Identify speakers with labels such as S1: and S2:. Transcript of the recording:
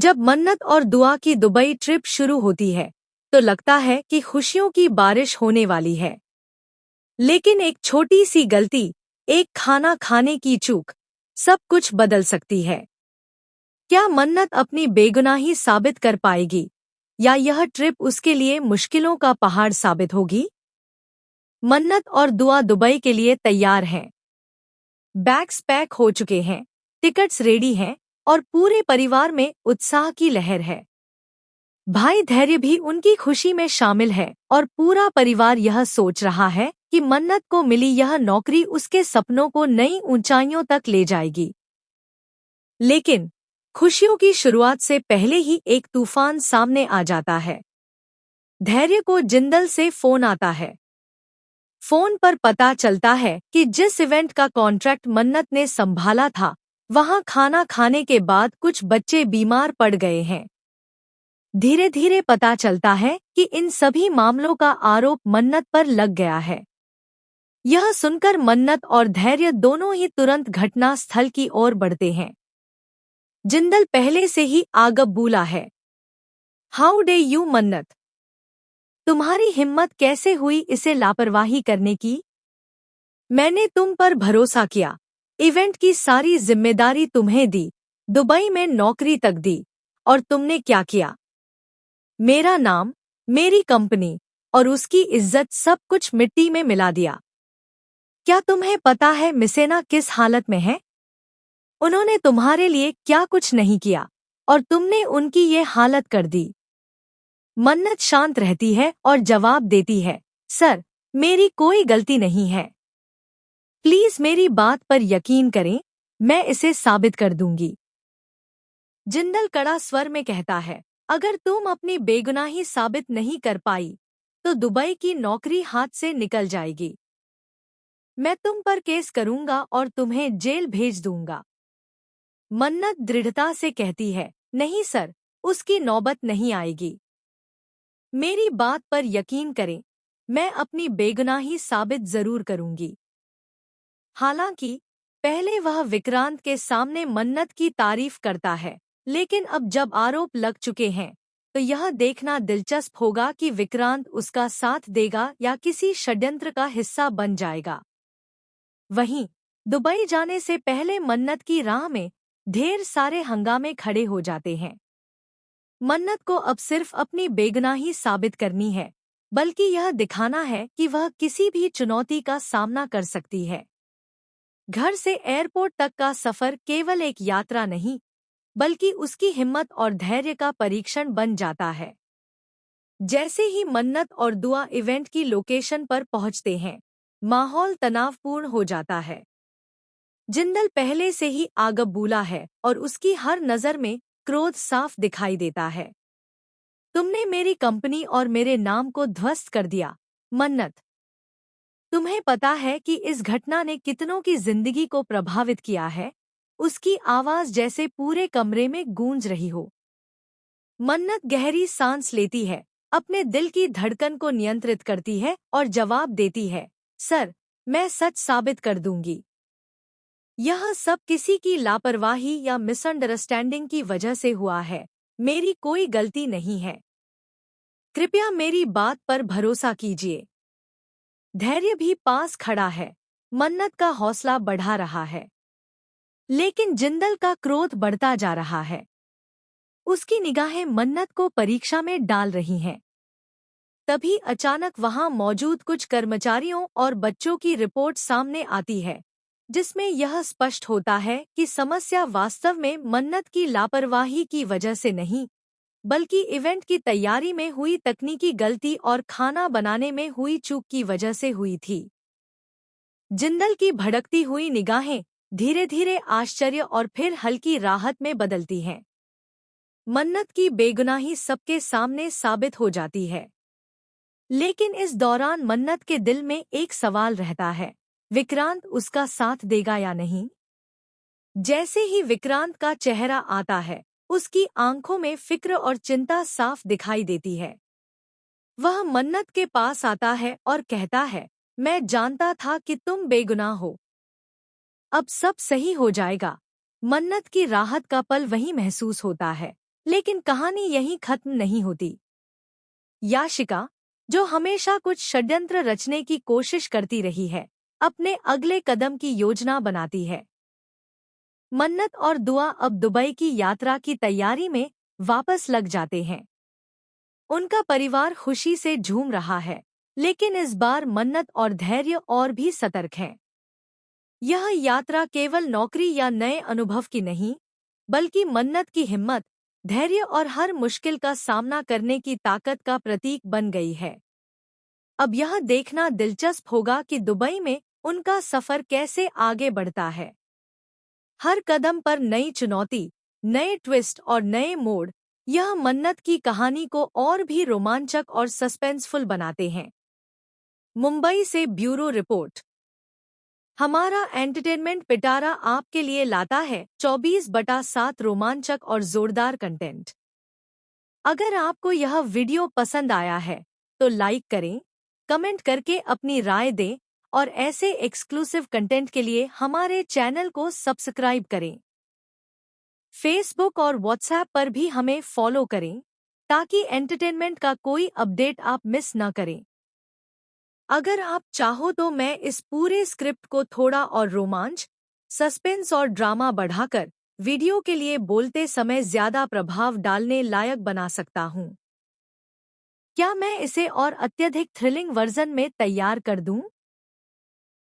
S1: जब मन्नत और दुआ की दुबई ट्रिप शुरू होती है तो लगता है कि खुशियों की बारिश होने वाली है। लेकिन एक छोटी सी गलती, एक खाना खाने की चूक, सब कुछ बदल सकती है। क्या मन्नत अपनी बेगुनाही साबित कर पाएगी या यह ट्रिप उसके लिए मुश्किलों का पहाड़ साबित होगी? मन्नत और दुआ दुबई के लिए तैयार हैं। बैग्स पैक हो चुके हैं, टिकट्स रेडी हैं और पूरे परिवार में उत्साह की लहर है। भाई धैर्य भी उनकी खुशी में शामिल है और पूरा परिवार यह सोच रहा है कि मन्नत को मिली यह नौकरी उसके सपनों को नई ऊंचाइयों तक ले जाएगी। लेकिन खुशियों की शुरुआत से पहले ही एक तूफान सामने आ जाता है। धैर्य को जिंदल से फोन आता है। फोन पर पता चलता है कि जिस इवेंट का कॉन्ट्रैक्ट मन्नत ने संभाला था, वहां खाना खाने के बाद कुछ बच्चे बीमार पड़ गए हैं। धीरे धीरे पता चलता है कि इन सभी मामलों का आरोप मन्नत पर लग गया है। यह सुनकर मन्नत और धैर्य दोनों ही तुरंत घटना स्थल की ओर बढ़ते हैं। जिंदल पहले से ही आगबबूला है। हाउ डे यू मन्नत, तुम्हारी हिम्मत कैसे हुई इसे लापरवाही करने की? मैंने तुम पर भरोसा किया, इवेंट की सारी जिम्मेदारी तुम्हें दी, दुबई में नौकरी तक दी, और तुमने क्या किया? मेरा नाम, मेरी कंपनी और उसकी इज्जत सब कुछ मिट्टी में मिला दिया। क्या तुम्हें पता है मिसेना किस हालत में है? उन्होंने तुम्हारे लिए क्या कुछ नहीं किया और तुमने उनकी ये हालत कर दी। मन्नत शांत रहती है और जवाब देती है, सर, मेरी कोई गलती नहीं है। प्लीज मेरी बात पर यकीन करें, मैं इसे साबित कर दूंगी। जिंदल कड़ा स्वर में कहता है, अगर तुम अपनी बेगुनाही साबित नहीं कर पाई तो दुबई की नौकरी हाथ से निकल जाएगी। मैं तुम पर केस करूंगा और तुम्हें जेल भेज दूंगा। मन्नत दृढ़ता से कहती है, नहीं सर, उसकी नौबत नहीं आएगी। मेरी बात पर यकीन करें, मैं अपनी बेगुनाही साबित जरूर करूंगी। हालांकि पहले वह विक्रांत के सामने मन्नत की तारीफ करता है, लेकिन अब जब आरोप लग चुके हैं तो यह देखना दिलचस्प होगा कि विक्रांत उसका साथ देगा या किसी षड्यंत्र का हिस्सा बन जाएगा। वहीं दुबई जाने से पहले मन्नत की राह में ढेर सारे हंगामे खड़े हो जाते हैं। मन्नत को अब सिर्फ अपनी बेगुनाही साबित करनी है, बल्कि यह दिखाना है कि वह किसी भी चुनौती का सामना कर सकती है। घर से एयरपोर्ट तक का सफर केवल एक यात्रा नहीं, बल्कि उसकी हिम्मत और धैर्य का परीक्षण बन जाता है। जैसे ही मन्नत और दुआ इवेंट की लोकेशन पर पहुंचते हैं, माहौल तनावपूर्ण हो जाता है। जिंदल पहले से ही आगबबूला है और उसकी हर नज़र में क्रोध साफ दिखाई देता है। तुमने मेरी कंपनी और मेरे नाम को ध्वस्त कर दिया, मन्नत। तुम्हें पता है कि इस घटना ने कितनों की जिंदगी को प्रभावित किया है? उसकी आवाज जैसे पूरे कमरे में गूंज रही हो। मन्नत गहरी सांस लेती है, अपने दिल की धड़कन को नियंत्रित करती है और जवाब देती है, सर, मैं सच साबित कर दूंगी। यह सब किसी की लापरवाही या मिसअंडरस्टैंडिंग की वजह से हुआ है, मेरी कोई गलती नहीं है। कृपया मेरी बात पर भरोसा कीजिए। धैर्य भी पास खड़ा है, मन्नत का हौसला बढ़ा रहा है। लेकिन जिंदल का क्रोध बढ़ता जा रहा है। उसकी निगाहें मन्नत को परीक्षा में डाल रही हैं। तभी अचानक वहां मौजूद कुछ कर्मचारियों और बच्चों की रिपोर्ट सामने आती है, जिसमें यह स्पष्ट होता है कि समस्या वास्तव में मन्नत की लापरवाही की वजह से नहीं, बल्कि इवेंट की तैयारी में हुई तकनीकी गलती और खाना बनाने में हुई चूक की वजह से हुई थी। जिंदल की भड़कती हुई निगाहें धीरे धीरे आश्चर्य और फिर हल्की राहत में बदलती हैं। मन्नत की बेगुनाही सबके सामने साबित हो जाती है। लेकिन इस दौरान मन्नत के दिल में एक सवाल रहता है, विक्रांत उसका साथ देगा या नहीं? जैसे ही विक्रांत का चेहरा आता है, उसकी आंखों में फिक्र और चिंता साफ दिखाई देती है। वह मन्नत के पास आता है और कहता है, मैं जानता था कि तुम बेगुनाह हो। अब सब सही हो जाएगा। मन्नत की राहत का पल वहीं महसूस होता है। लेकिन कहानी यहीं खत्म नहीं होती। याशिका, जो हमेशा कुछ षड्यंत्र रचने की कोशिश करती रही है, अपने अगले कदम की योजना बनाती है। मन्नत और दुआ अब दुबई की यात्रा की तैयारी में वापस लग जाते हैं। उनका परिवार खुशी से झूम रहा है, लेकिन इस बार मन्नत और धैर्य और भी सतर्क हैं। यह यात्रा केवल नौकरी या नए अनुभव की नहीं, बल्कि मन्नत की हिम्मत, धैर्य और हर मुश्किल का सामना करने की ताकत का प्रतीक बन गई है। अब यह देखना दिलचस्प होगा कि दुबई में उनका सफर कैसे आगे बढ़ता है। हर कदम पर नई चुनौती, नए ट्विस्ट और नए मोड़, यह मन्नत की कहानी को और भी रोमांचक और सस्पेंसफुल बनाते हैं। मुंबई से ब्यूरो रिपोर्ट। हमारा एंटरटेनमेंट पिटारा आपके लिए लाता है 24/7 रोमांचक और जोरदार कंटेंट। अगर आपको यह वीडियो पसंद आया है तो लाइक करें, कमेंट करके अपनी राय दें और ऐसे एक्सक्लूसिव कंटेंट के लिए हमारे चैनल को सब्सक्राइब करें। फेसबुक और व्हाट्सएप पर भी हमें फॉलो करें ताकि एंटरटेनमेंट का कोई अपडेट आप मिस न करें। अगर आप चाहो तो मैं इस पूरे स्क्रिप्ट को थोड़ा और रोमांच, सस्पेंस और ड्रामा बढ़ाकर वीडियो के लिए बोलते समय ज्यादा प्रभाव डालने लायक बना सकता हूँ। क्या मैं इसे और अत्यधिक थ्रिलिंग वर्जन में तैयार कर दूँ?